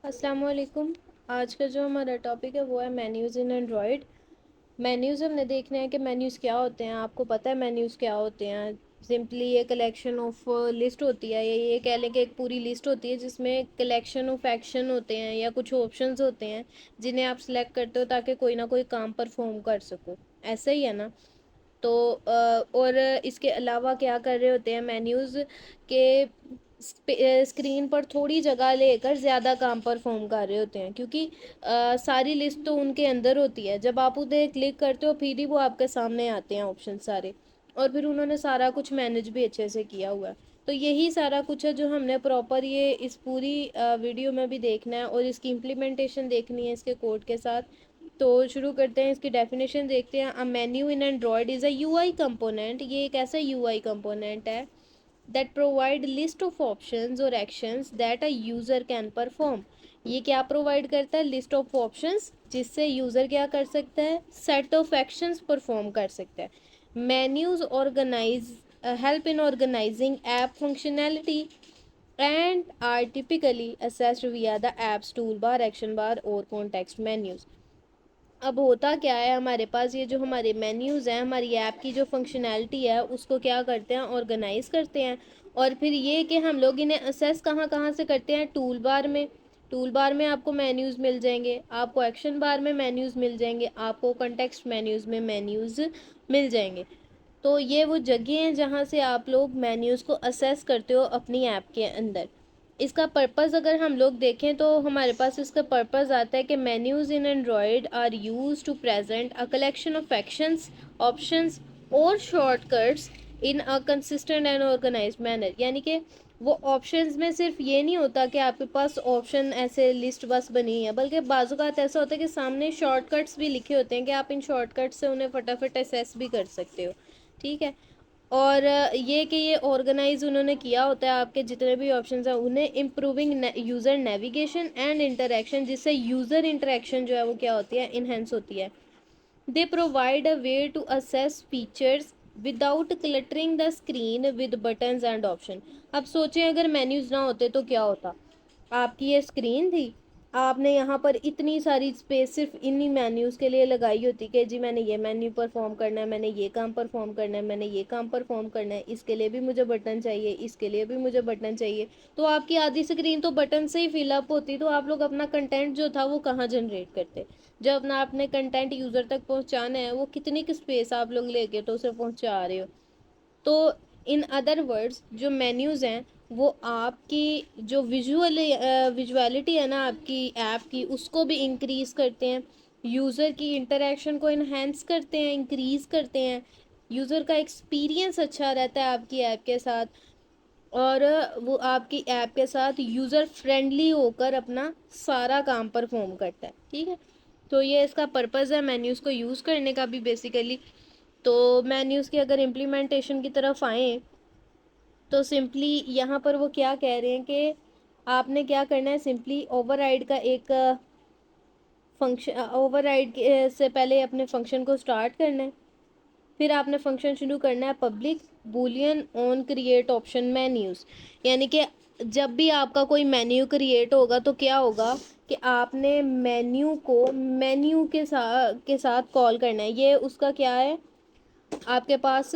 अस्सलाम वालेकुम। आज का जो हमारा टॉपिक है वो है मेन्यूज़ इन एंड्रॉयड। मेन्यूज़ हमने देखना है कि मेन्यूज़ क्या होते हैं। आपको पता है मेन्यूज़ क्या होते हैं? सिंपली ये कलेक्शन ऑफ लिस्ट होती है, या ये कह लें कि एक पूरी लिस्ट होती है जिसमें कलेक्शन ऑफ एक्शन होते हैं या कुछ ऑप्शंस होते हैं जिन्हें आप सिलेक्ट करते हो ताकि कोई ना कोई काम परफॉर्म कर सको। ऐसा ही है ना? तो और इसके अलावा क्या कर रहे होते हैं मेन्यूज़ के स्क्रीन पर थोड़ी जगह लेकर ज़्यादा काम परफॉर्म कर रहे होते हैं, क्योंकि सारी लिस्ट तो उनके अंदर होती है। जब आप उन्हें क्लिक करते हो फिर ही वो आपके सामने आते हैं ऑप्शन सारे, और फिर उन्होंने सारा कुछ मैनेज भी अच्छे से किया हुआ है। तो यही सारा कुछ है जो हमने प्रॉपर ये इस पूरी वीडियो में भी देखना है, और इसकी इम्प्लीमेंटेशन देखनी है इसके कोड के साथ। तो शुरू करते हैं, इसकी डेफिनेशन देखते हैं। A menu in Android is a UI component. ये एक ऐसा यूआई कंपोनेंट है that provide list of options और actions that a user can perform. ये क्या प्रोवाइड करता है? लिस्ट ऑफ ऑप्शंस जिससे यूज़र क्या कर सकता है? सेट ऑफ एक्शंस परफॉर्म कर सकता है। Menus organize help in organizing app functionality and are typically accessed via the app's toolbar, action bar और context menus। अब होता क्या है, हमारे पास ये जो हमारे मेन्यूज़ हैं, हमारी ऐप की जो फंक्शनैलिटी है उसको क्या करते हैं? ऑर्गेनाइज करते हैं। और फिर ये कि हम लोग इन्हें असेस कहाँ कहाँ से करते हैं? टूल बार में। टूल बार में आपको मेन्यूज़ मिल जाएंगे, आपको एक्शन बार में मेन्यूज़ मिल जाएंगे, आपको कंटेक्स्ट मेन्यूज़ में मेन्यूज़ मिल जाएंगे। तो ये वो जगह हैं जहाँ से आप लोग मेन्यूज़ को असेस करते हो अपनी ऐप के अंदर। इसका पर्पज़ अगर हम लोग देखें तो हमारे पास इसका पर्पज़ आता है कि menus in Android are use to present a collection of actions, options और shortcuts in a consistent and organized manner. यानी कि वो ऑप्शंस में सिर्फ ये नहीं होता कि आपके पास ऑप्शन ऐसे लिस्ट बस बनी है, बल्कि बाज़ात ऐसा होता है कि सामने शॉर्टकट्स भी लिखे होते हैं कि आप इन शॉर्टकट्स से उन्हें फटाफट एसेस भी कर सकते हो। ठीक है। और ये कि ये ऑर्गेनाइज उन्होंने किया होता है आपके जितने भी ऑप्शंस हैं उन्हें, improving user navigation and interaction, जिससे यूज़र इंटरेक्शन जो है वो क्या होती है? इन्हेंस होती है। They provide a way to access features without cluttering the screen with buttons and option. अब सोचें अगर मेन्यूज़ ना होते तो क्या होता? आपकी ये स्क्रीन थी, आपने यहाँ पर इतनी सारी स्पेस सिर्फ इन्हीं मेन्यूज़ के लिए लगाई होती कि जी मैंने ये मेन्यू परफॉर्म करना है, मैंने ये काम परफॉर्म करना है, मैंने ये काम परफॉर्म करना है, इसके लिए भी मुझे बटन चाहिए, इसके लिए भी मुझे बटन चाहिए। तो आपकी आधी स्क्रीन तो बटन से ही फिलअप होती। तो आप लोग अपना कंटेंट जो था वो कहाँ जनरेट करते? जब अपना आपने कंटेंट यूज़र तक पहुँचाना है, वो कितनी की स्पेस आप लोग लेके तो उसे पहुँचा रहे हो। तो इन अदर वर्ड्स जो मेन्यूज़ हैं वो आपकी जो विजुअलिटी है ना आपकी ऐप की, उसको भी इंक्रीज़ करते हैं। यूज़र की इंटरेक्शन को इन्हेंस करते हैं, इंक्रीज़ करते हैं। यूज़र का एक्सपीरियंस अच्छा रहता है आपकी ऐप के साथ, और वो आपकी ऐप के साथ यूज़र फ्रेंडली होकर अपना सारा काम परफॉर्म करता है। ठीक है। तो ये इसका पर्पज़ है मेन्यूज़ को यूज़ करने का भी बेसिकली। तो मेन्यूज़ की अगर इम्प्लीमेंटेशन की तरफ आएँ तो सिंपली यहाँ पर वो क्या कह रहे हैं कि आपने क्या करना है? सिंपली ओवरराइड का एक फंक्शन, ओवरराइड से पहले अपने फंक्शन को स्टार्ट करना है। फिर आपने फंक्शन शुरू करना है public Boolean on create option menus. यानी कि जब भी आपका कोई मेन्यू क्रिएट होगा तो क्या होगा कि आपने मेन्यू को मेन्यू के साथ कॉल करना है। ये उसका क्या है आपके पास?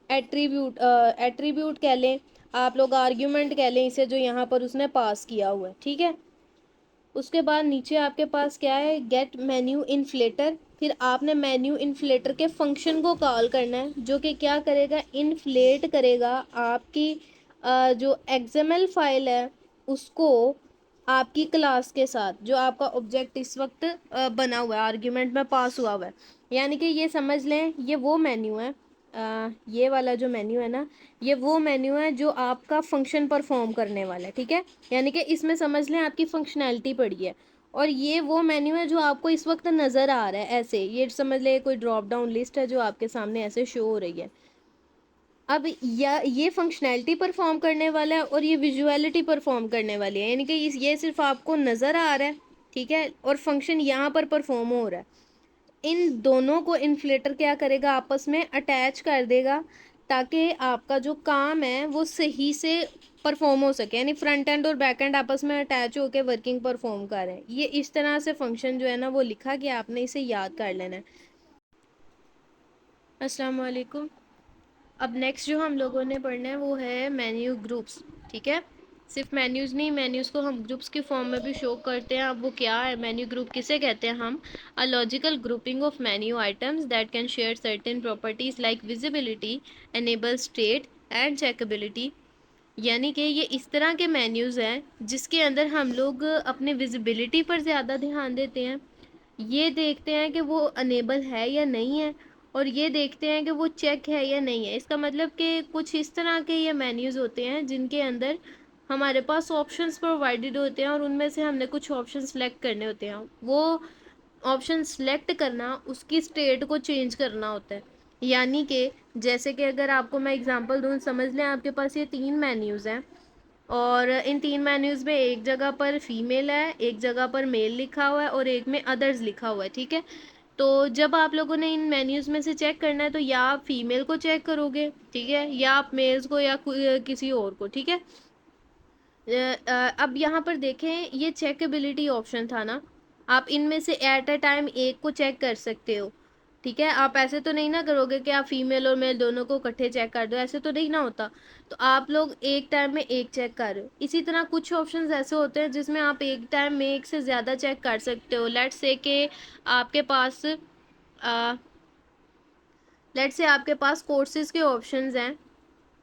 एट्रीब्यूट कह लें आप लोग, आर्ग्यूमेंट कह लें इसे, जो यहाँ पर उसने पास किया हुआ है। ठीक है। उसके बाद नीचे आपके पास क्या है? Get menu inflater. फिर आपने मेन्यू इन्फ्लेटर के फंक्शन को कॉल करना है, जो कि क्या करेगा? इन्फ्लेट करेगा आपकी जो एक्सएमएल फाइल है उसको आपकी क्लास के साथ, जो आपका ऑब्जेक्ट इस वक्त बना हुआ है, आर्ग्यूमेंट में पास हुआ हुआ है। यानी कि ये समझ लें ये वो मेन्यू है, ये वाला जो मेन्यू है ना, ये वो मेन्यू है जो आपका फंक्शन परफॉर्म करने वाला है। ठीक है। यानी कि इसमें समझ लें आपकी फंक्शनैलिटी पड़ी है, और ये वो मेन्यू है जो आपको इस वक्त नज़र आ रहा है। ऐसे ये समझ लें कोई ड्रॉप डाउन लिस्ट है जो आपके सामने ऐसे शो हो रही है। अब ये फंक्शनैलिटी परफॉर्म करने वाला है और ये विजुअलिटी परफॉर्म करने वाली है, यानी कि ये सिर्फ आपको नज़र आ रहा है। ठीक है। और फंक्शन यहाँ पर परफॉर्म हो रहा है। इन दोनों को इन्फ्लेटर क्या करेगा? आपस में अटैच कर देगा, ताकि आपका जो काम है वो सही से परफॉर्म हो सके, यानी फ्रंट एंड और बैक एंड आपस में अटैच होकर वर्किंग परफॉर्म कर रहे हैं। ये इस तरह से फंक्शन जो है ना वो लिखा गया, आपने इसे याद कर लेना है। अस्सलाम वालेकुम। अब नेक्स्ट जो हम लोगों ने पढ़ना है वो है मेन्यू ग्रुप्स। ठीक है, सिर्फ मेन्यूज़ नहीं, मेन्यूज़ को हम ग्रुप्स की फॉर्म में भी शो करते हैं। अब वो क्या है मेन्यू ग्रुप, किसे कहते हैं हम? A logical grouping of menu items that can share certain properties like visibility, enable state and checkability. यानी कि ये इस तरह के मेन्यूज़ हैं जिसके अंदर हम लोग अपने विजिबिलिटी पर ज़्यादा ध्यान देते हैं, ये देखते हैं कि वो अनेबल है या नहीं है, और ये देखते हैं कि वो चेक है या नहीं है। इसका मतलब कि कुछ इस तरह के ये मेन्यूज़ होते हैं जिनके अंदर हमारे पास ऑप्शंस प्रोवाइडेड होते हैं और उनमें से हमने कुछ ऑप्शन सेलेक्ट करने होते हैं। वो ऑप्शन सेलेक्ट करना उसकी स्टेट को चेंज करना होता है। यानी कि जैसे कि अगर आपको मैं एग्जांपल दूँ, समझ लें आपके पास ये 3 मेन्यूज़ हैं और इन 3 मेन्यूज़ में एक जगह पर फीमेल है, एक जगह पर मेल लिखा हुआ है और एक में अदर्स लिखा हुआ है। ठीक है, तो जब आप लोगों ने इन मेन्यूज़ में से चेक करना है तो या आप फीमेल को चेक करोगे, ठीक है, या आप मेल्स को या किसी और को। ठीक है, अब यहाँ पर देखें, ये चेकबिलिटी ऑप्शन था ना, आप इनमें से एट अ टाइम एक को चेक कर सकते हो। ठीक है, आप ऐसे तो नहीं ना करोगे कि आप फीमेल और मेल दोनों को इकट्ठे चेक कर दो, ऐसे तो नहीं ना होता। तो आप लोग एक टाइम में एक चेक कर रहे हो। इसी तरह कुछ ऑप्शंस ऐसे होते हैं जिसमें आप एक टाइम में एक से ज़्यादा चेक कर सकते हो। लेट्स से आपके पास कोर्सेज के ऑप्शंस हैं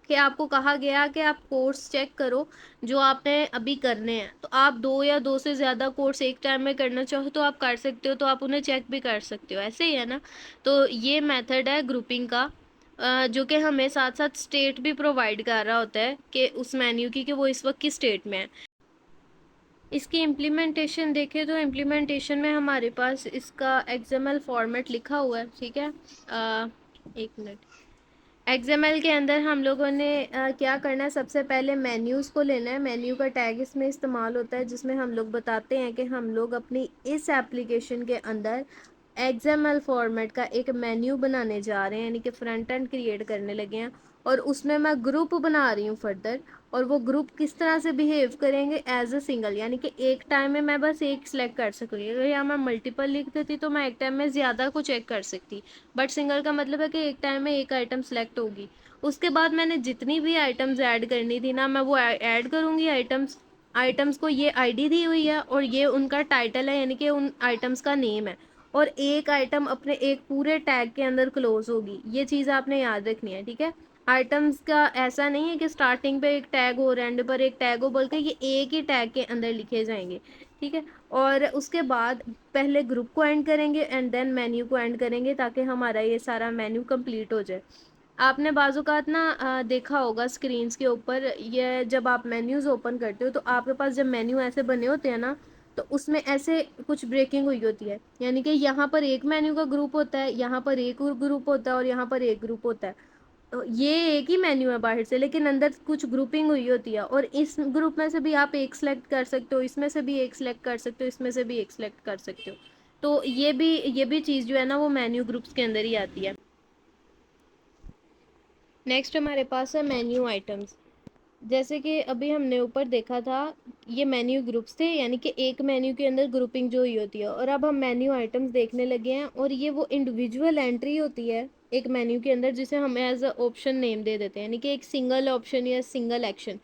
कि आपको कहा गया कि आप कोर्स चेक करो जो आपने अभी करने हैं, तो आप 2 या 2 से ज़्यादा कोर्स एक टाइम में करना चाहो तो आप कर सकते हो, तो आप उन्हें चेक भी कर सकते हो, ऐसे ही है ना। तो ये मेथड है ग्रुपिंग का, जो कि हमें साथ साथ स्टेट भी प्रोवाइड कर रहा होता है कि उस मेन्यू की कि वो इस वक्त किस स्टेट में है। इसकी इम्प्लीमेंटेशन देखें तो इम्प्लीमेंटेशन में हमारे पास इसका एक्सएमएल फॉर्मेट लिखा हुआ है। ठीक है, एक मिनट। एक्सएमएल के अंदर हम लोगों ने क्या करना है, सबसे पहले मेन्यूज़ को लेना है। मेन्यू का टैग इसमें इस्तेमाल होता है जिसमें हम लोग बताते हैं कि हम लोग अपनी इस एप्लीकेशन के अंदर एक्सएमएल फॉर्मेट का एक मेन्यू बनाने जा रहे हैं, यानी कि फ्रंट एंड क्रिएट करने लगे हैं, और उसमें मैं ग्रुप बना रही हूँ फर्दर। और वो ग्रुप किस तरह से बिहेव करेंगे, एज अ सिंगल, यानी कि एक टाइम में मैं बस एक सिलेक्ट कर सकूँगी। अगर यहाँ मैं मल्टीपल लिख देती तो मैं एक टाइम में ज़्यादा को चेक कर सकती, बट सिंगल का मतलब है कि एक टाइम में एक आइटम सेलेक्ट होगी। उसके बाद मैंने जितनी भी आइटम्स ऐड करनी थी ना, मैं वो ऐड करूँगी आइटम्स। आइटम्स को ये आईडी दी हुई है और ये उनका टाइटल है, यानी कि उन आइटम्स का नेम है, और एक आइटम अपने एक पूरे टैग के अंदर क्लोज होगी। ये चीज़ आपने याद रखनी है। ठीक है, आइटम्स का ऐसा नहीं है कि स्टार्टिंग पे एक टैग हो और एंड पर एक टैग हो, बल्कि ये एक ही टैग के अंदर लिखे जाएंगे। ठीक है, और उसके बाद पहले ग्रुप को एंड करेंगे एंड देन मेन्यू को एंड करेंगे ताकि हमारा ये सारा मेन्यू कंप्लीट हो जाए। आपने बाज़ात ना देखा होगा स्क्रीन्स के ऊपर, ये जब आप मेन्यूज़ ओपन करते हो तो आपके पास जब मेन्यू ऐसे बने होते हैं ना, तो उसमें ऐसे कुछ ब्रेकिंग हुई होती है, यानी कि यहाँ पर एक मेन्यू का ग्रुप होता है, यहाँ पर एक ग्रुप होता है और यहाँ पर एक ग्रुप होता है। तो ये एक ही मेन्यू है बाहर से, लेकिन अंदर कुछ ग्रुपिंग हुई होती है, और इस ग्रुप में से भी आप एक सेलेक्ट कर सकते हो, इसमें से भी एक सेलेक्ट कर सकते हो, इसमें से भी एक सेलेक्ट कर सकते हो। तो ये भी चीज़ जो है ना वो मेन्यू ग्रुप्स के अंदर ही आती है। नेक्स्ट हमारे पास है मेन्यू आइटम्स। जैसे कि अभी हमने ऊपर देखा था, ये मेन्यू ग्रुप्स थे, यानी कि एक मेन्यू के अंदर ग्रुपिंग जो हुई होती है, और अब हम मेन्यू आइटम्स देखने लगे हैं, और ये वो इंडिविजुअल एंट्री होती है एक मेन्यू के अंदर जिसे हम एज अ ऑप्शन नेम दे देते हैं, यानी कि एक सिंगल ऑप्शन या single action.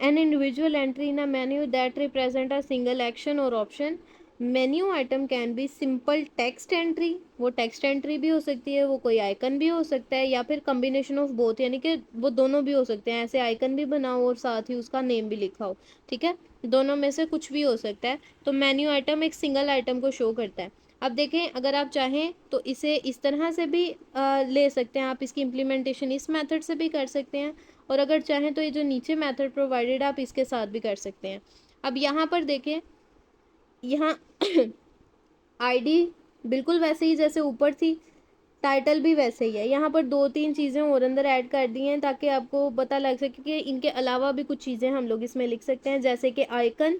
An individual entry in a menu that represent a single action or option. Menu item can be simple text entry, वो text entry भी हो सकती है, वो कोई आइकन भी हो सकता है, या फिर combination of both, यानी कि वो दोनों भी हो सकते हैं, ऐसे आइकन भी बनाओ और साथ ही उसका नेम भी लिखा हो। ठीक है, दोनों में से कुछ भी हो सकता है। तो मेन्यू आइटम एक सिंगल आइटम को शो करता है। अब देखें, अगर आप चाहें तो इसे इस तरह से भी ले सकते हैं, आप इसकी इम्प्लीमेंटेशन इस मेथड से भी कर सकते हैं, और अगर चाहें तो ये जो नीचे मेथड प्रोवाइडेड आप इसके साथ भी कर सकते हैं। अब यहाँ पर देखें, यहाँ आईडी बिल्कुल वैसे ही जैसे ऊपर थी, टाइटल भी वैसे ही है। यहाँ पर 2-3 चीज़ें और अंदर ऐड कर दी हैं ताकि आपको पता लग सके कि इनके अलावा भी कुछ चीज़ें हम लोग इसमें लिख सकते हैं, जैसे कि आइकन,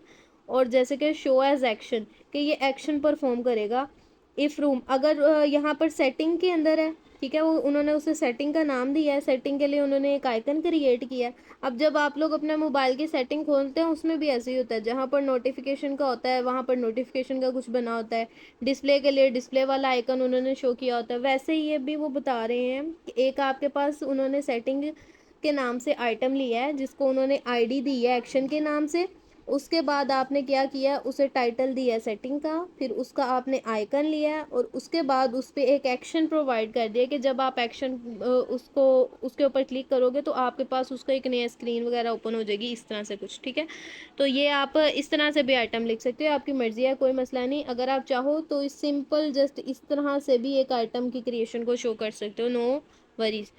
और जैसे कि शो एज एक्शन, कि ये एक्शन परफॉर्म करेगा। इफ़ रूम, अगर यहाँ पर सेटिंग के अंदर है ठीक है, वो उन्होंने उसे सेटिंग का नाम दिया है, सेटिंग के लिए उन्होंने एक आइकन क्रिएट किया है। अब जब आप लोग अपने मोबाइल की सेटिंग खोलते हैं उसमें भी ऐसे ही होता है, जहाँ पर नोटिफिकेशन का होता है वहाँ पर नोटिफिकेशन का कुछ बना होता है, डिस्प्ले के लिए डिस्प्ले वाला आइकन उन्होंने शो किया होता है। वैसे ही ये भी वो बता रहे हैं कि एक आपके पास उन्होंने सेटिंग के नाम से आइटम लिया है जिसको उन्होंने आईडी दी है एक्शन के नाम से। उसके बाद आपने क्या किया, उसे टाइटल दिया है सेटिंग का, फिर उसका आपने आइकन लिया है और उसके बाद उस पर एक एक्शन प्रोवाइड कर दिया कि जब आप एक्शन उसको उसके ऊपर क्लिक करोगे तो आपके पास उसका एक नया स्क्रीन वगैरह ओपन हो जाएगी, इस तरह से कुछ। ठीक है, तो ये आप इस तरह से भी आइटम लिख सकते हो, आपकी मर्जी है, कोई मसला नहीं। अगर आप चाहो तो इस सिंपल जस्ट इस तरह से भी एक आइटम की क्रिएशन को शो कर सकते हो, नो वरीज।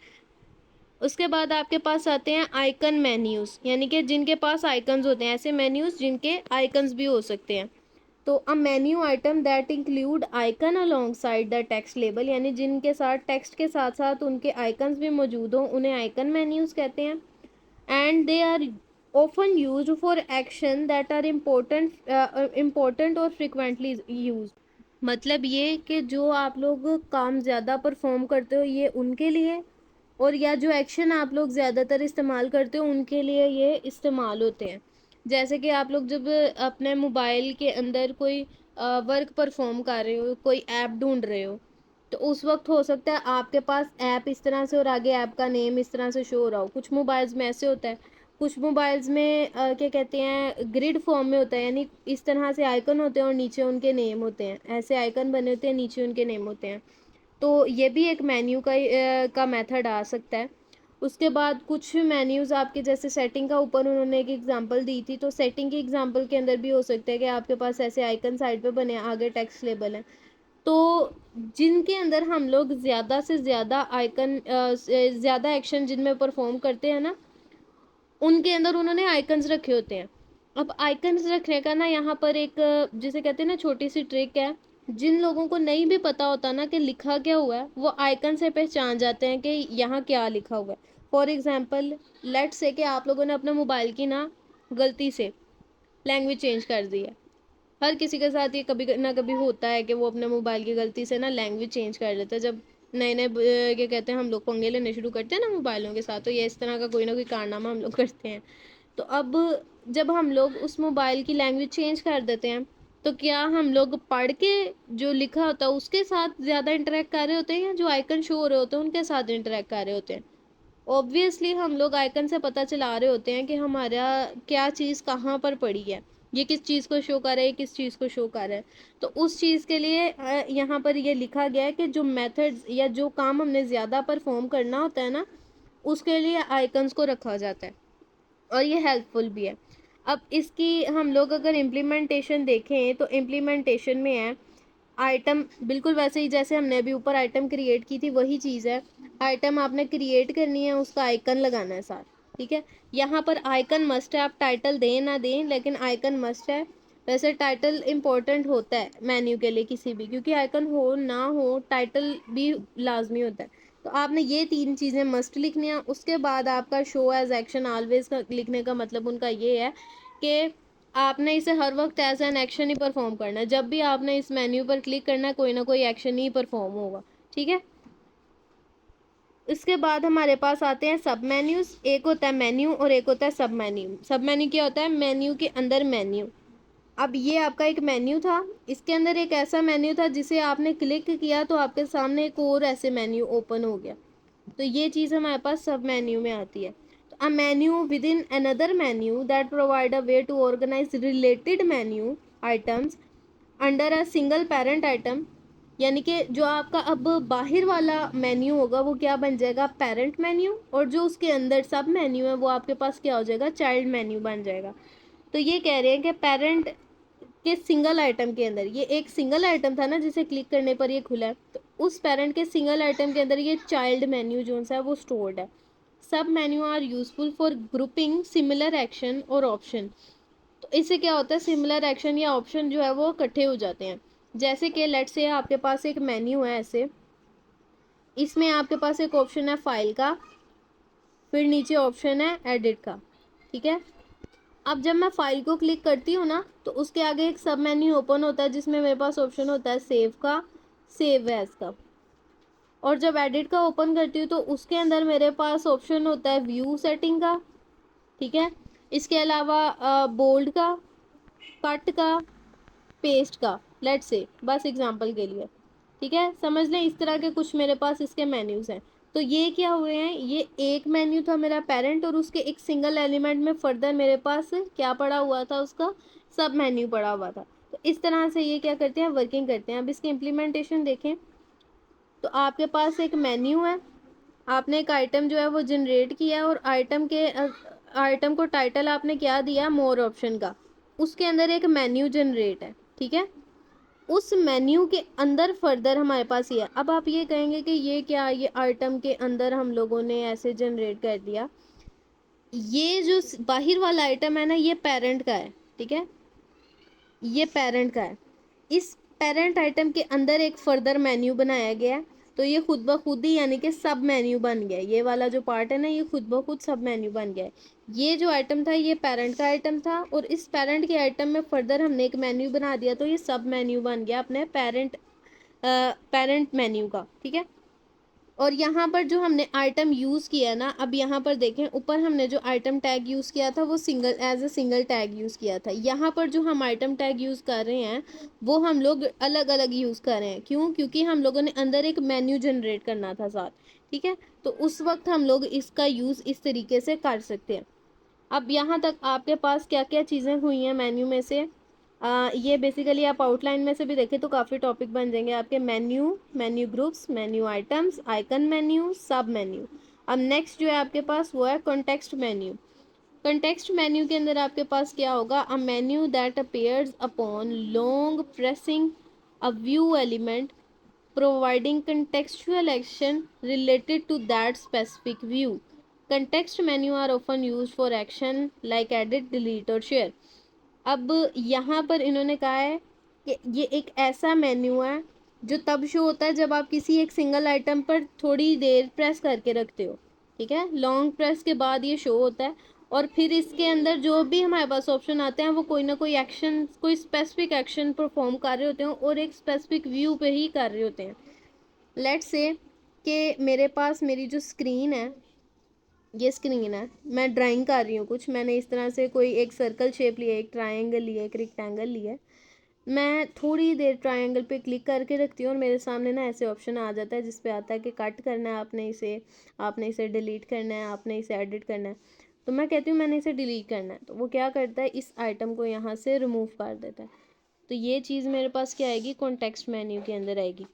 उसके बाद आपके पास आते हैं आइकन मेन्यूज़, यानी कि जिनके पास आइकन्स होते हैं, ऐसे मेन्यूज़ जिनके आइकन्स भी हो सकते हैं। तो a menu item that include icon along side the text label, यानी जिनके साथ टेक्स्ट के साथ साथ उनके आइकन्स भी मौजूद हों, उन्हें आइकन मेन्यूज़ कहते हैं। And they are often used for action that are important और frequently used। मतलब ये कि जो आप लोग काम ज़्यादा परफॉर्म करते हो ये उनके लिए, और या जो एक्शन आप लोग ज़्यादातर इस्तेमाल करते हो उनके लिए ये इस्तेमाल होते हैं। जैसे कि आप लोग जब अपने मोबाइल के अंदर कोई वर्क परफॉर्म कर रहे हो, कोई ऐप ढूंढ रहे हो, तो उस वक्त हो सकता है आपके पास ऐप इस तरह से और आगे ऐप का नेम इस तरह से शो हो रहा हो। कुछ मोबाइल्स में ऐसे होता है, कुछ मोबाइल्स में क्या कहते हैं, ग्रिड फॉर्म में होता है, यानी इस तरह से आइकन होते हैं और नीचे उनके नेम होते हैं, ऐसे आइकन बने होते हैं, नीचे उनके नेम होते हैं। तो ये भी एक मेन्यू का मेथड आ सकता है। उसके बाद कुछ मेन्यूज़ आपके जैसे सेटिंग का ऊपर उन्होंने एक एग्जांपल दी थी, तो सेटिंग की एग्जांपल के अंदर भी हो सकता है कि आपके पास ऐसे आइकन साइड पे बने, आगे टेक्स्ट लेबल है, तो जिनके अंदर हम लोग ज़्यादा से ज़्यादा आइकन ज़्यादा एक्शन जिनमें परफॉर्म करते हैं ना, उनके अंदर उन्होंने आइकन्स रखे होते हैं। अब आइकन्स रखने का ना यहाँ पर एक जिसे कहते हैं ना छोटी सी ट्रिक है। जिन लोगों को नहीं भी पता होता ना कि लिखा क्या हुआ है, वो आइकन से पहचान जाते हैं कि यहाँ क्या लिखा हुआ है। फॉर एग्जाम्पल, लेट्स से कि आप लोगों ने अपने मोबाइल की ना गलती से लैंग्वेज चेंज कर दी है। हर किसी के साथ ये कभी ना कभी होता है कि वो अपने मोबाइल की गलती से ना लैंग्वेज चेंज कर लेता है। जब नए नए क्या कहते हैं हम लोग पंगे लेने शुरू करते हैं ना मोबाइलों के साथ, तो ये इस तरह का कोई ना कोई कारनामा हम लोग करते हैं। तो अब जब हम लोग उस मोबाइल की लैंग्वेज चेंज कर देते हैं, तो क्या हम लोग पढ़ के जो लिखा होता है उसके साथ ज़्यादा इंटरेक्ट कर रहे होते हैं, या जो आइकन शो हो रहे होते हैं उनके साथ इंटरेक्ट कर रहे होते हैं? ऑब्वियसली हम लोग आइकन से पता चला रहे होते हैं कि हमारा क्या चीज़ कहाँ पर पड़ी है, ये किस चीज़ को शो कर रहा है, किस चीज़ को शो कर रहा है। तो उस चीज़ के लिए यहाँ पर ये लिखा गया है कि जो मेथड्स या जो काम हमने ज़्यादा परफॉर्म करना होता है ना, उसके लिए आइकन्स को रखा जाता है, और ये हेल्पफुल भी है। अब इसकी हम लोग अगर इम्प्लीमेंटेशन देखें तो इम्प्लीमेंटेशन में है आइटम, बिल्कुल वैसे ही जैसे हमने अभी ऊपर आइटम क्रिएट की थी वही चीज़ है। आइटम आपने क्रिएट करनी है, उसका आइकन लगाना है साथ। ठीक है, यहाँ पर आइकन मस्ट है, आप टाइटल दें ना दें लेकिन आइकन मस्ट है। वैसे टाइटल इम्पोर्टेंट होता है मेन्यू के लिए किसी भी, क्योंकि आइकन हो ना हो टाइटल भी लाजमी होता है। तो आपने ये 3 चीज़ें मस्ट लिखनी है। उसके बाद आपका शो एज एक्शन ऑलवेज का लिखने का मतलब उनका ये है कि आपने इसे हर वक्त एज एन एक्शन ही परफॉर्म करना है। जब भी आपने इस मेन्यू पर क्लिक करना है, कोई ना कोई एक्शन ही परफॉर्म होगा। ठीक है, इसके बाद हमारे पास आते हैं सब मेन्यूज़। एक होता है मेन्यू और एक होता है सब मेन्यू। सब मेन्यू क्या होता है, मेन्यू के अंदर मेन्यू। अब ये आपका एक मेन्यू था, इसके अंदर एक ऐसा मेन्यू था जिसे आपने क्लिक किया तो आपके सामने एक और ऐसे मेन्यू ओपन हो गया। तो ये चीज़ हमारे पास सब मेन्यू में आती है। तो a menu within another menu that provide a way to organize related menu items under a single parent item, यानी कि जो आपका अब बाहर वाला मेन्यू होगा वो क्या बन जाएगा, पेरेंट मेन्यू, और जो उसके अंदर सब मेन्यू है वो आपके पास क्या हो जाएगा, चाइल्ड मेन्यू बन जाएगा। तो ये कह रहे हैं कि पेरेंट के सिंगल आइटम के अंदर, ये एक सिंगल आइटम था ना जिसे क्लिक करने पर ये खुला है, तो उस पेरेंट के सिंगल आइटम के अंदर ये चाइल्ड मेन्यू जो सा है वो स्टोर्ड है। Sub menu are useful for grouping similar action और ऑप्शन। तो इससे क्या होता है, सिमिलर एक्शन या ऑप्शन जो है वो इकट्ठे हो जाते हैं। जैसे कि लेट्स से आपके पास एक मेन्यू है ऐसे, इसमें आपके पास एक ऑप्शन है फाइल का, फिर नीचे ऑप्शन है एडिट का। ठीक है, अब जब मैं फाइल को क्लिक करती हूँ ना तो उसके आगे एक सब मेन्यू ओपन होता है जिसमें मेरे पास ऑप्शन होता है सेव का, सेव एज का। और जब एडिट का ओपन करती हूँ तो उसके अंदर मेरे पास ऑप्शन होता है व्यू सेटिंग का, ठीक है। इसके अलावा बोल्ड का, कट का, पेस्ट का, लेट्स से बस एग्जांपल के लिए, ठीक है। समझ लें इस तरह के कुछ मेरे पास इसके मेन्यूज़ हैं। तो ये क्या हुए हैं, ये एक मेन्यू था मेरा पेरेंट और उसके एक सिंगल एलिमेंट में फर्दर मेरे पास क्या पड़ा हुआ था, उसका सब मेन्यू पड़ा हुआ था। तो इस तरह से ये क्या करते हैं, वर्किंग करते हैं। अब इसकी इम्प्लीमेंटेशन देखें तो आपके पास एक मेन्यू है, आपने एक आइटम जो है वो जनरेट किया और आइटम को टाइटल आपने क्या दिया, मोर ऑप्शन का। उसके अंदर एक मेन्यू जनरेट है, ठीक है। उस मेन्यू के अंदर फर्दर हमारे पास ये है। अब आप ये कहेंगे कि ये क्या, ये आइटम के अंदर हम लोगों ने ऐसे जनरेट कर दिया। ये जो बाहर वाला आइटम है ना, ये पेरेंट का है, ठीक है, ये पेरेंट का है। इस पेरेंट आइटम के अंदर एक फर्दर मेन्यू बनाया गया है, तो ये खुद ब खुद ही यानी कि सब मेन्यू बन गया। ये वाला जो पार्ट है ना, ये खुद ब खुद सब मेन्यू बन गया है। ये जो आइटम था ये पेरेंट का आइटम था और इस पेरेंट के आइटम में फर्दर हमने एक मेन्यू बना दिया, तो ये सब मेन्यू बन गया अपने पेरेंट मेन्यू का, ठीक है। और यहाँ पर जो हमने आइटम यूज़ किया ना, अब यहाँ पर देखें ऊपर हमने जो आइटम टैग यूज़ किया था वो single as a single tag use किया था। यहाँ पर जो हम आइटम टैग यूज़ कर रहे हैं वो हम लोग अलग अलग यूज़ कर रहे हैं। क्यों? क्योंकि हम लोगों ने अंदर एक मेन्यू जनरेट करना था साथ, ठीक है। तो उस वक्त हम लोग इसका यूज़ इस तरीके से कर सकते हैं। अब यहाँ तक आपके पास क्या क्या चीज़ें हुई हैं मेन्यू में से, ये बेसिकली आप आउटलाइन में से भी देखें तो काफ़ी टॉपिक बन जाएंगे आपके। Menu, menu groups, menu items, icon menu, सब मेन्यू। अब नेक्स्ट जो है आपके पास वो है कॉन्टेक्स्ट मेन्यू। कॉन्टेक्स्ट मेन्यू के अंदर आपके पास क्या होगा, अ menu that appears upon long pressing a view element providing contextual action related to that specific view. Context menu are often used for action like edit, delete और share. अब यहाँ पर इन्होंने कहा है कि ये एक ऐसा मेन्यू है जो तब शो होता है जब आप किसी एक सिंगल आइटम पर थोड़ी देर प्रेस करके रखते हो, ठीक है। लॉन्ग प्रेस के बाद ये शो होता है और फिर इसके अंदर जो भी हमारे पास ऑप्शन आते हैं वो कोई ना कोई एक्शन, कोई स्पेसिफिक एक्शन परफॉर्म कर रहे होते हैं और एक स्पेसिफिक व्यू पे ही कर रहे होते हैं। लेट्स से कि मेरे पास मेरी जो स्क्रीन है, ये स्क्रीन है, मैं ड्राइंग कर रही हूँ कुछ, मैंने इस तरह से कोई एक सर्कल शेप लिया, एक ट्रायंगल लिया, एक रेक्टेंगल लिया। मैं थोड़ी देर ट्रायंगल पे क्लिक करके रखती हूँ और मेरे सामने ना ऐसे ऑप्शन आ जाता है जिस पे आता है कि कट करना है आपने इसे डिलीट करना है, आपने इसे एडिट करना है। तो मैं कहती हूँ मैंने इसे डिलीट करना है, तो वो क्या करता है, इस आइटम को यहाँ से रिमूव कर देता है। तो ये चीज़ मेरे पास क्या आएगी, कॉन्टेक्स्ट मेन्यू के अंदर आएगी।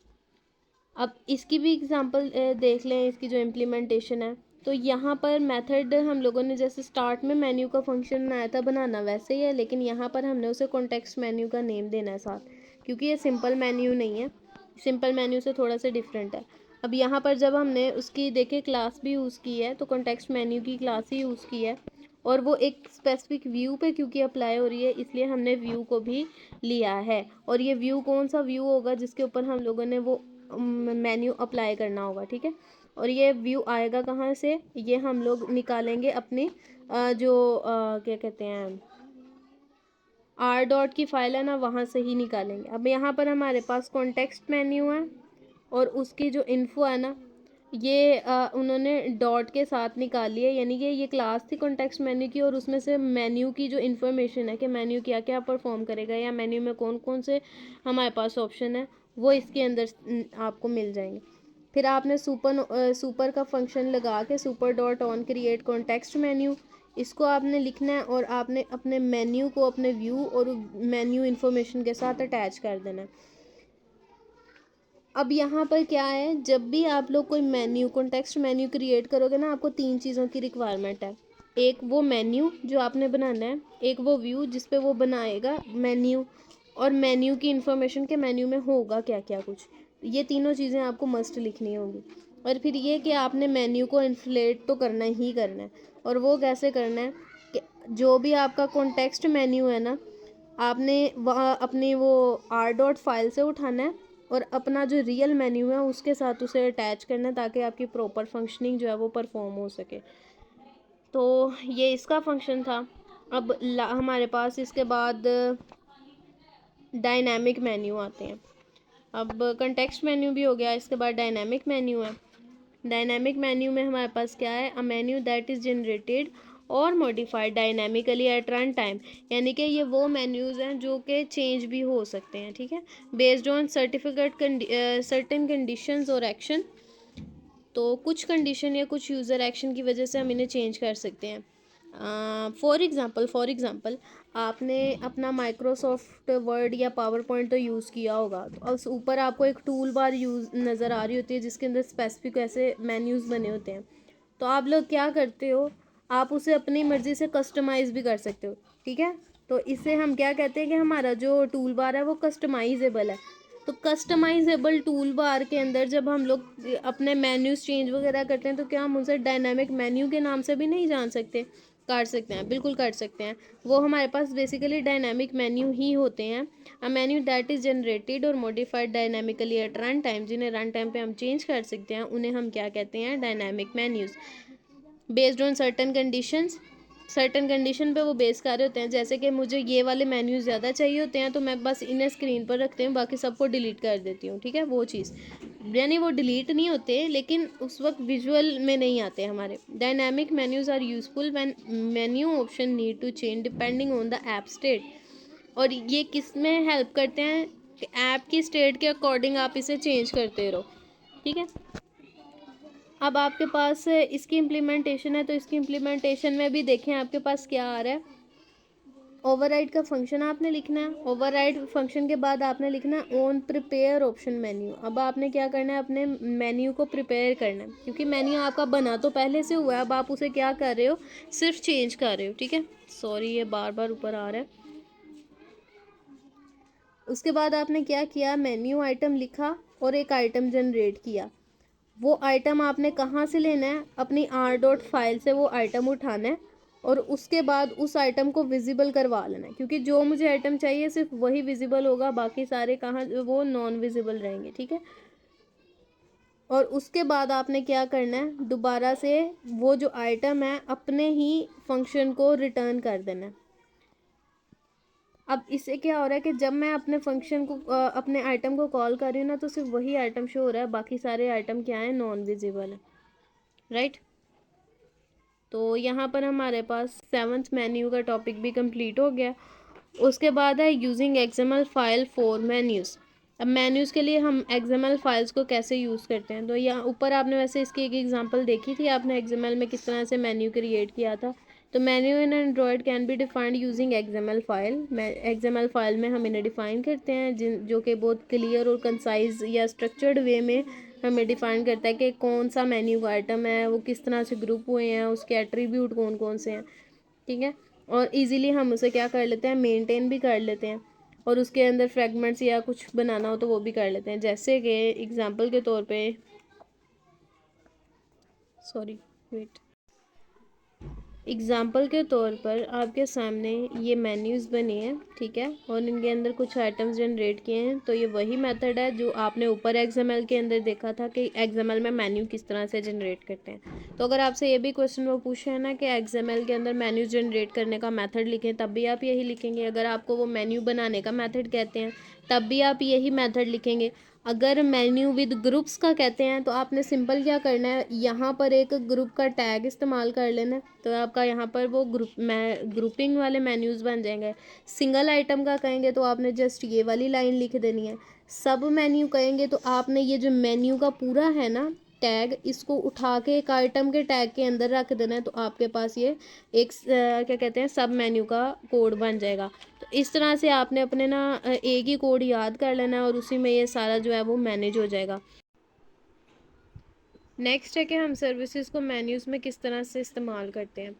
अब इसकी भी एग्जांपल देख लें, इसकी जो इम्प्लीमेंटेशन है। तो यहाँ पर मेथड हम लोगों ने जैसे स्टार्ट में मेन्यू का फंक्शन बनाया था, बनाना वैसे ही है, लेकिन यहाँ पर हमने उसे कॉन्टेक्स्ट मेन्यू का नेम देना है साथ, क्योंकि ये सिंपल मेन्यू नहीं है, सिंपल मेन्यू से थोड़ा सा डिफरेंट है। अब यहाँ पर जब हमने उसकी देखे क्लास भी यूज़ की है, तो कॉन्टेक्स्ट मेन्यू की क्लास ही यूज़ की है और वो एक स्पेसिफिक व्यू पे क्योंकि अप्लाई हो रही है, इसलिए हमने व्यू को भी लिया है। और ये व्यू कौन सा व्यू होगा, जिसके ऊपर हम लोगों ने वो मेन्यू अप्लाई करना होगा, ठीक है। और ये व्यू आएगा कहाँ से, ये हम लोग निकालेंगे अपनी क्या कहते हैं, आर डॉट की फाइल है ना, वहाँ से ही निकालेंगे। अब यहाँ पर हमारे पास कॉन्टेक्स्ट मेन्यू है और उसकी जो इन्फो है ना, ये उन्होंने डॉट के साथ निकाली है, यानी कि ये क्लास थी कॉन्टेक्स्ट मेन्यू की और उसमें से मेन्यू की जो इन्फॉर्मेशन है कि मेन्यू क्या क्या परफॉर्म करेगा या मेन्यू में कौन कौन से हमारे पास ऑप्शन है, वो इसके अंदर आपको मिल जाएंगे। फिर आपने सुपर का फंक्शन लगा के super dot on create context menu, इसको आपने लिखना है और आपने अपने मेन्यू को अपने व्यू और मेन्यू इन्फॉर्मेशन के साथ अटैच कर देना है। अब यहाँ पर क्या है, जब भी आप लोग कोई मेन्यू कॉन्टेक्स्ट मेन्यू क्रिएट करोगे ना, आपको 3 चीज़ों की रिक्वायरमेंट है। एक वो मेन्यू जो आपने बनाना है, एक वो व्यू जिस पे वो बनाएगा मेन्यू, और मेन्यू की इन्फॉर्मेशन के मेन्यू में होगा क्या क्या कुछ। ये तीनों चीज़ें आपको मस्ट लिखनी होंगी। और फिर ये कि आपने मेन्यू को इन्फ्लेट तो करना ही करना है, और वो कैसे करना है कि जो भी आपका कॉन्टेक्स्ट मेन्यू है ना, आपने वहाँ अपनी वो आर डॉट फाइल से उठाना है और अपना जो रियल मेन्यू है उसके साथ उसे अटैच करना है, ताकि आपकी प्रॉपर फंक्शनिंग जो है वो परफॉर्म हो सके। तो ये इसका फंक्शन था। अब हमारे पास इसके बाद डायनामिक मेन्यू आते हैं। अब कंटेक्स्ट मेन्यू भी हो गया, इसके बाद डायनामिक मेन्यू है। डायनामिक मेन्यू में हमारे पास क्या है, a menu that is generated और modified dynamically at run time, यानी कि ये वो मेन्यूज़ हैं जो कि चेंज भी हो सकते हैं, ठीक है, बेस्ड ऑन सर्टेन कंडीशंस और एक्शन। तो कुछ कंडीशन या कुछ यूज़र एक्शन की वजह से हम इन्हें चेंज कर सकते हैं। फॉर एग्ज़ाम्पल आपने अपना माइक्रोसॉफ्ट वर्ड या पावर पॉइंट तो यूज़ किया होगा, तो उस ऊपर आपको एक टूल बार यूज़ नज़र आ रही होती है जिसके अंदर स्पेसिफिक ऐसे मेन्यूज़ बने होते हैं। तो आप लोग क्या करते हो, आप उसे अपनी मर्ज़ी से कस्टमाइज़ भी कर सकते हो, ठीक है। तो इसे हम क्या कहते हैं कि हमारा जो टूल बार है वो कस्टमाइजेबल है। तो कस्टमाइजेबल टूल बार के अंदर जब हम लोग अपने मेन्यूज़ चेंज वगैरह करते हैं तो क्या हम उसे डायनामिक मेन्यू के नाम से भी नहीं जान सकते? कर सकते हैं, बिल्कुल कर सकते हैं। वो हमारे पास बेसिकली डायनामिक मेन्यू ही होते हैं। A menu that is generated और modified dynamically at run time, जिन्हें रन टाइम पे हम चेंज कर सकते हैं, उन्हें हम क्या कहते हैं, dynamic menus. Based on certain conditions, certain condition पे वो बेस कर रहे होते हैं। जैसे कि मुझे ये वाले मेन्यूज़ ज़्यादा चाहिए होते हैं तो मैं बस इन्हें स्क्रीन पर रखती हूँ, बाकी सबको डिलीट कर देती हूँ, ठीक है, वो चीज़। यानी वो डिलीट नहीं होते लेकिन उस वक्त विजुअल में नहीं आते हमारे। Dynamic menus are useful when menu option need to change depending on the app state. और ये किस में हेल्प करते हैं कि ऐप की स्टेट के अकॉर्डिंग आप इसे चेंज करते रहो, ठीक है। अब आपके पास इसकी इम्प्लीमेंटेशन है, तो इसकी इम्प्लीमेंटेशन में भी देखें आपके पास क्या आ रहा है। ओवरराइड का फंक्शन आपने लिखना है। ओवरराइड फंक्शन के बाद आपने लिखना है ऑन प्रिपेयर ऑप्शन मेन्यू। अब आपने क्या करना है, अपने मेन्यू को प्रिपेयर करना है, क्योंकि मेन्यू आपका बना तो पहले से हुआ है, अब आप उसे क्या कर रहे हो, सिर्फ चेंज कर रहे हो, ठीक है। सॉरी ये बार बार ऊपर आ रहा है। उसके बाद आपने क्या किया, मेन्यू आइटम लिखा और एक आइटम जनरेट किया। वो आइटम आपने कहाँ से लेना है, अपनी आर डॉट फाइल से वो आइटम उठाना है और उसके बाद उस आइटम को विजिबल करवा लेना है, क्योंकि जो मुझे आइटम चाहिए सिर्फ वही विजिबल होगा, बाकी सारे कहाँ वो नॉन विजिबल रहेंगे, ठीक है। और उसके बाद आपने क्या करना है, दोबारा से वो जो आइटम है अपने ही फंक्शन को रिटर्न कर देना है। अब इससे क्या हो रहा है कि जब मैं अपने फंक्शन को अपने आइटम को कॉल कर रही हूँ ना, तो सिर्फ वही आइटम शो हो रहा है, बाकी सारे आइटम क्या है, नॉन विजिबल है, राइट। तो यहाँ पर हमारे पास 7th मेन्यू का टॉपिक भी कंप्लीट हो गया। उसके बाद है using XML file for menus. अब मेन्यूज़ के लिए हम एक्सएमएल फाइल्स को कैसे यूज़ करते हैं, तो यहाँ ऊपर आपने वैसे इसकी एक एग्जांपल देखी थी, आपने एक्सएमएल में किस तरह से मेन्यू क्रिएट किया था। तो menu in Android can be defined using XML file. XML file में हम इन्हें डिफ़ाइन करते हैं, जो कि बहुत क्लियर और कंसाइज या स्ट्रक्चर्ड वे में हमें डिफ़ाइन करता है कि कौन सा मेन्यू का आइटम है, वो किस तरह से ग्रुप हुए हैं, उसके एट्रीब्यूट कौन कौन से हैं, ठीक है। और इजीली हम उसे क्या कर लेते हैं, मेंटेन भी कर लेते हैं, और उसके अंदर फ्रेगमेंट्स या कुछ बनाना हो तो वो भी कर लेते हैं। जैसे कि एग्जांपल के तौर पे, सॉरी वेट, एग्ज़ाम्पल के तौर पर आपके सामने ये मेन्यूज़ बने हैं, ठीक है, और इनके अंदर कुछ आइटम्स जनरेट किए हैं। तो ये वही मेथड है जो आपने ऊपर एक्सएमएल के अंदर देखा था कि एक्सएमएल में मेन्यू किस तरह से जनरेट करते हैं। तो अगर आपसे ये भी क्वेश्चन वो पूछे है ना कि एक्सएमएल के अंदर मेन्यूज़ जनरेट करने का मेथड लिखें, तब भी आप यही लिखेंगे। अगर आपको वो मेन्यू बनाने का मेथड कहते हैं तब भी आप यही मेथड लिखेंगे। अगर मेन्यू विद ग्रुप्स का कहते हैं तो आपने सिंपल क्या करना है, यहाँ पर एक ग्रुप का टैग इस्तेमाल कर लेना है, तो आपका यहाँ पर वो ग्रुपिंग वाले मेन्यूज़ बन जाएंगे। सिंगल आइटम का कहेंगे तो आपने जस्ट ये वाली लाइन लिख देनी है। सब मेन्यू कहेंगे तो आपने ये जो मेन्यू का पूरा है ना टैग, इसको उठा के एक आइटम के टैग के अंदर रख देना है, तो आपके पास ये एक क्या कहते हैं, सब मेन्यू का कोड बन जाएगा। तो इस तरह से आपने अपने ना एक ही कोड याद कर लेना है और उसी में ये सारा जो है वो मैनेज हो जाएगा। नेक्स्ट है कि हम सर्विसेज को मेन्यूज़ में किस तरह से इस्तेमाल करते हैं।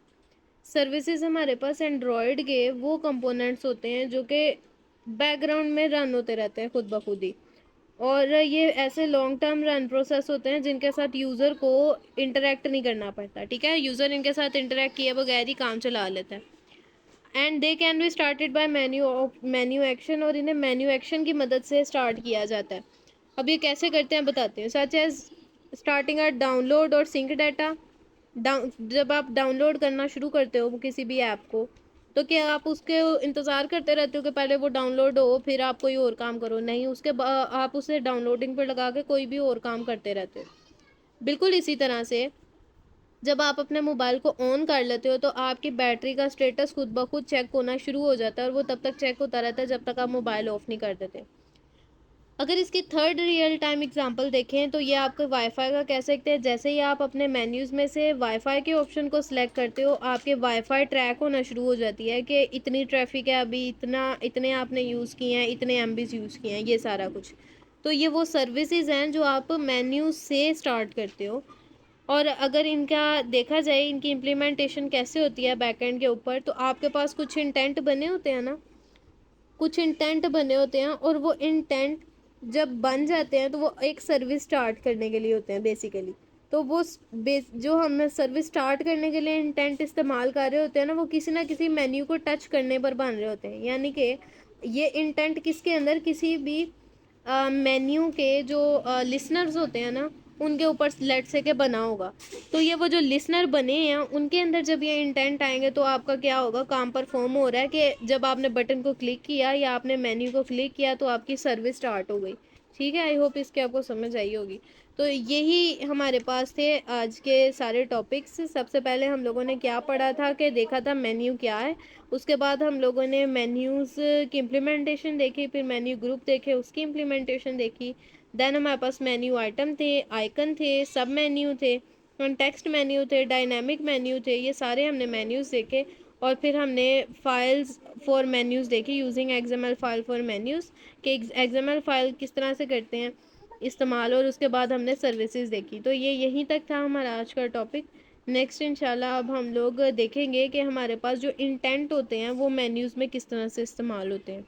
सर्विसेज हमारे पास एंड्रॉयड के वो कंपोनेंट्स होते हैं जो कि बैकग्राउंड में रन होते रहते हैं खुद ब खुद ही, और ये ऐसे लॉन्ग टर्म रन प्रोसेस होते हैं जिनके साथ यूज़र को इंटरेक्ट नहीं करना पड़ता, ठीक है। यूज़र इनके साथ इंटरेक्ट किए बगैर ही काम चला लेता है। And they can be started by menu action, और इन्हें मेन्यू एक्शन की मदद से स्टार्ट किया जाता है। अब ये कैसे करते हैं बताते हैं। Such as starting at download और सिंक डाटा। जब आप डाउनलोड करना शुरू करते हो किसी भी ऐप को, तो क्या आप उसके इंतज़ार करते रहते हो कि पहले वो डाउनलोड हो फिर आप कोई और काम करो? नहीं, आप उसे डाउनलोडिंग पे लगा के कोई भी और काम करते रहते हो। बिल्कुल इसी तरह से जब आप अपने मोबाइल को ऑन कर लेते हो तो आपकी बैटरी का स्टेटस खुद ब खुद चेक होना शुरू हो जाता है, और वो तब तक चेक होता रहता है जब तक आप मोबाइल ऑफ नहीं कर देते। अगर इसकी थर्ड रियल टाइम एग्जांपल देखें तो ये आपके वाईफाई का कह सकते हैं। जैसे ही आप अपने मेन्यूज़ में से वाईफाई के ऑप्शन को सिलेक्ट करते हो, आपके वाईफाई ट्रैक होना शुरू हो जाती है कि इतनी ट्रैफिक है अभी, इतना इतने आपने यूज़ किए हैं, इतने एमबीज यूज़ किए हैं, ये सारा कुछ। तो ये वो सर्विसेज हैं जो आप मेन्यू से स्टार्ट करते हो। और अगर इनका देखा जाए, इनकी इम्प्लीमेंटेशन कैसे होती है बैकएंड के ऊपर, तो आपके पास कुछ इंटेंट बने होते हैं ना, कुछ इंटेंट बने होते हैं, और वो इंटेंट जब बन जाते हैं तो वो एक सर्विस स्टार्ट करने के लिए होते हैं बेसिकली। तो वो जो हम सर्विस स्टार्ट करने के लिए इंटेंट इस्तेमाल कर रहे होते हैं ना, वो किसी ना किसी मेन्यू को टच करने पर बन रहे होते हैं। यानी कि ये इंटेंट किसके अंदर, किसी भी मेन्यू के जो लिसनर्स होते हैं ना, उनके ऊपर लेट से के बना होगा। तो ये वो जो लिसनर बने हैं उनके अंदर जब ये इंटेंट आएंगे तो आपका क्या होगा, काम परफॉर्म हो रहा है कि जब आपने बटन को क्लिक किया या आपने मेन्यू को क्लिक किया तो आपकी सर्विस स्टार्ट हो गई। ठीक है, आई होप इसके आपको समझ आई होगी। तो यही हमारे पास थे आज के सारे टॉपिक्स। सबसे पहले हम लोगों ने क्या पढ़ा था कि देखा था मेन्यू क्या है, उसके बाद हम लोगों ने मेन्यूज़ की इम्प्लीमेंटेशन देखी, फिर मेन्यू ग्रुप देखे, उसकी इम्प्लीमेंटेशन देखी। देन हमारे पास मेन्यू आइटम थे, आइकन थे, सब मेन्यू थे, कॉन्टेक्स्ट मेन्यू थे, डायनामिक मेन्यू थे, ये सारे हमने मेन्यूज़ देखे। और फिर हमने फाइल्स फॉर मेन्यूज़ देखी, using XML file for menus, कि एक्सएमएल फाइल किस तरह से करते हैं इस्तेमाल। और उसके बाद हमने सर्विसेज देखी। तो ये यहीं तक था हमारा आज का टॉपिक। नेक्स्ट इंशाल्लाह अब हम लोग देखेंगे कि हमारे पास जो इंटेंट होते हैं वो मेन्यूज़ में किस तरह से इस्तेमाल होते हैं।